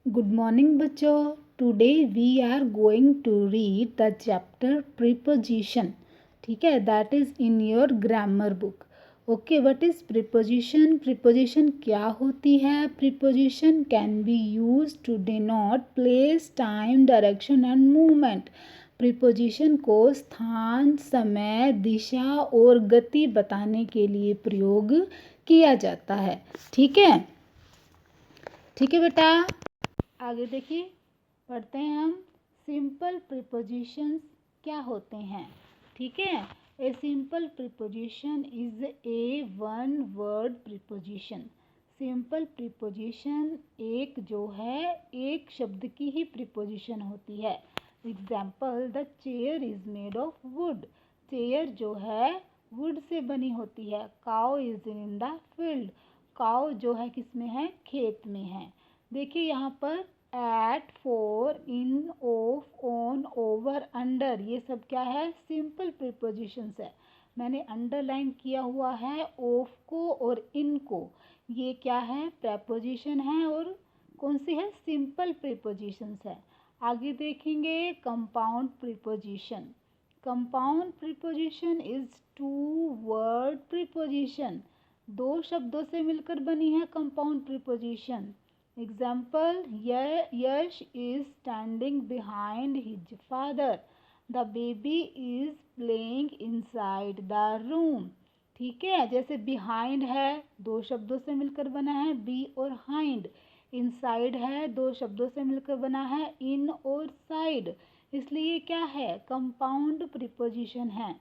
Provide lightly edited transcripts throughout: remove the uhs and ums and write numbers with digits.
Good morning बच्चों। Today we are going to read the chapter preposition. ठीक है, that is in your grammar book. Okay, what is preposition? Preposition क्या होती है? Preposition can be use to denote place, time, direction and movement. Preposition को स्थान, समय, दिशा और गति बताने के लिए प्रयोग किया जाता है। ठीक है, ठीक है बेटा। आगे देखिए, पढ़ते हैं हम। सिंपल प्रीपोजिशंस क्या होते हैं? ठीक है, a simple preposition is A one word preposition. Simple preposition एक जो है एक शब्द की ही प्रीपोजिशन होती है। Example, the chair is made of would. Chair जो है वुड से बनी होती है। Cow is in the field. Cow जो है किसमें है? खेत में है। देखिए यहाँ पर at, for, in, of, on, over, under, ये सब क्या है? सिंपल प्रीपोजिशंस है। मैंने अंडरलाइन किया हुआ है ऑफ को और इन को। ये क्या है? प्रेपोजिशन है और कौन सी है? सिंपल प्रीपोजिशंस है। आगे देखेंगे compound preposition. Compound preposition is two word preposition. दो शब्दों से मिलकर बनी है compound preposition. Example, Yash is standing behind his father. The baby is playing inside the room. ठीक है, जैसे behind है दो शब्दों से मिलकर बना है be और hind। inside है दो शब्दों से मिलकर बना है in और side। इसलिए क्या है? कंपाउंड प्रीपोजिशन है।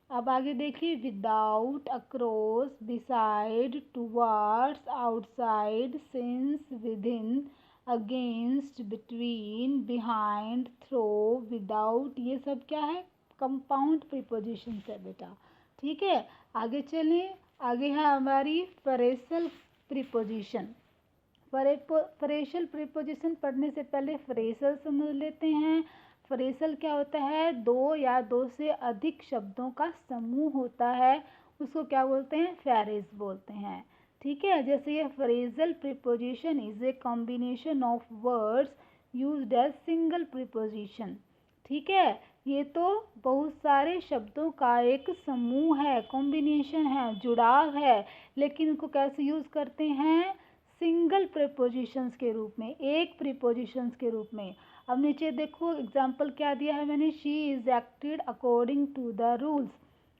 अब आगे देखिए, without, across, beside, towards, outside, since, within, against, between, behind, through, without, ये सब क्या है? कंपाउंड प्रीपोजिशंस है बेटा। ठीक है, आगे चलें। आगे है हमारी फ्रेसल प्रीपोजिशन। फ्रेसल प्रीपोजिशन पढ़ने से पहले फ्रेसल समझ लेते हैं। फ्रेसल क्या होता है? दो या दो से अधिक शब्दों का समूह होता है, उसको क्या बोलते हैं? फ्रेज बोलते हैं। ठीक है, जैसे ये phrasal preposition is a combination of words used as single preposition. ठीक है, ये तो बहुत सारे शब्दों का एक समूह है, कॉम्बिनेशन है, जुड़ाव है, लेकिन इनको कैसे यूज करते हैं? सिंगल प्रीपोजिशंस के रूप में, एक प्रीपोजिशंस के रूप में। अब नीचे देखो एग्जाम्पल क्या दिया है मैंने, she is acted according to the rules.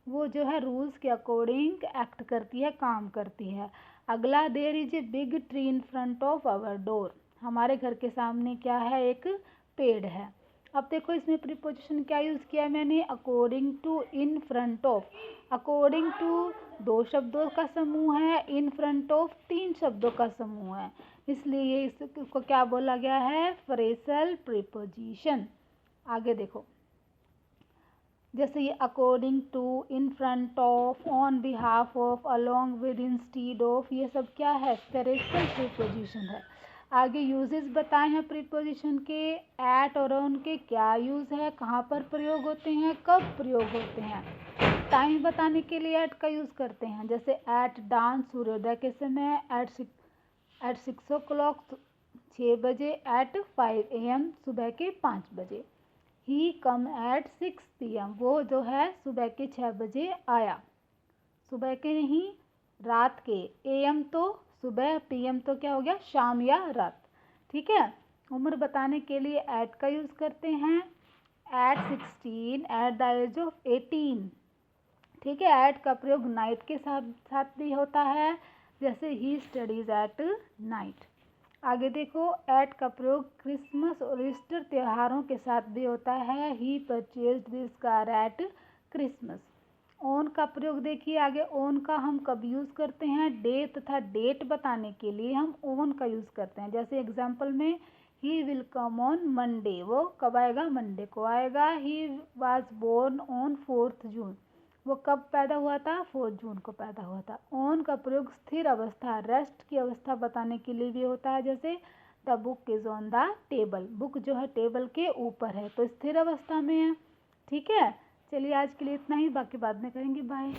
वो जो है रूल्स के अकॉर्डिंग एक्ट करती है, काम करती है। अगला, there is a big tree in front of our door. हमारे घर के सामने क्या है? एक पेड़ है। अब देखो इसमें प्रीपोजिशन क्या यूज़ किया है मैंने? According to, in front of. According to दो शब्दों का समूह है, इन फ्रंट ऑफ तीन शब्दों का समूह है, इसलिए इसको क्या बोला गया है? Phrasal preposition. आगे देखो, जैसे ये according to, in front of, on behalf of, along with, instead of, ये सब क्या है? फ्रेसल प्रीपोजिशन है। आगे यूजेस बताए हैं प्रीपोजिशन के। एट और ऑन के क्या यूज है, कहाँ पर प्रयोग होते हैं, कब प्रयोग होते हैं। टाइम बताने के लिए एट का यूज करते हैं, जैसे एट डांस सूर्योदय के समय, एट 6 o'clock 6 बजे, एट 5 AM सुबह के 5 बजे। ही कम एट 6 PM, वो जो है सुबह के 6 बजे आया। सुबह के नहीं, रात के। AM तो सुबह, PM तो क्या हो गया? शाम या रात। ठीक है, उम्र बताने के लिए एट का यूज़ करते हैं। At 16, at the age of 18। ठीक है, एट का प्रयोग नाइट के साथ भी होता है, जैसे ही स्टडीज एट नाइट। आगे देखो, एट का प्रयोग क्रिसमस और ईस्टर त्योहारों के साथ भी होता है। He purchased this car at Christmas. On का प्रयोग देखिए आगे, ऑन का हम कब यूज़ करते हैं? डे तथा डेट बताने के लिए हम ऑन का यूज़ करते हैं। जैसे एग्जाम्पल में, he will come on Monday, वो कब आएगा? मंडे को आएगा। He was born on 4th June, वो कब पैदा हुआ था? 4 जून को पैदा हुआ था। ऑन का प्रयोग स्थिर अवस्था, रेस्ट की अवस्था बताने के लिए भी होता है, जैसे the book is on the table, book जो है टेबल के ऊपर है, तो स्थिर अवस्था में है। ठीक है, चलिए आज के लिए इतना ही, बाकी बाद में करेंगे। बाय।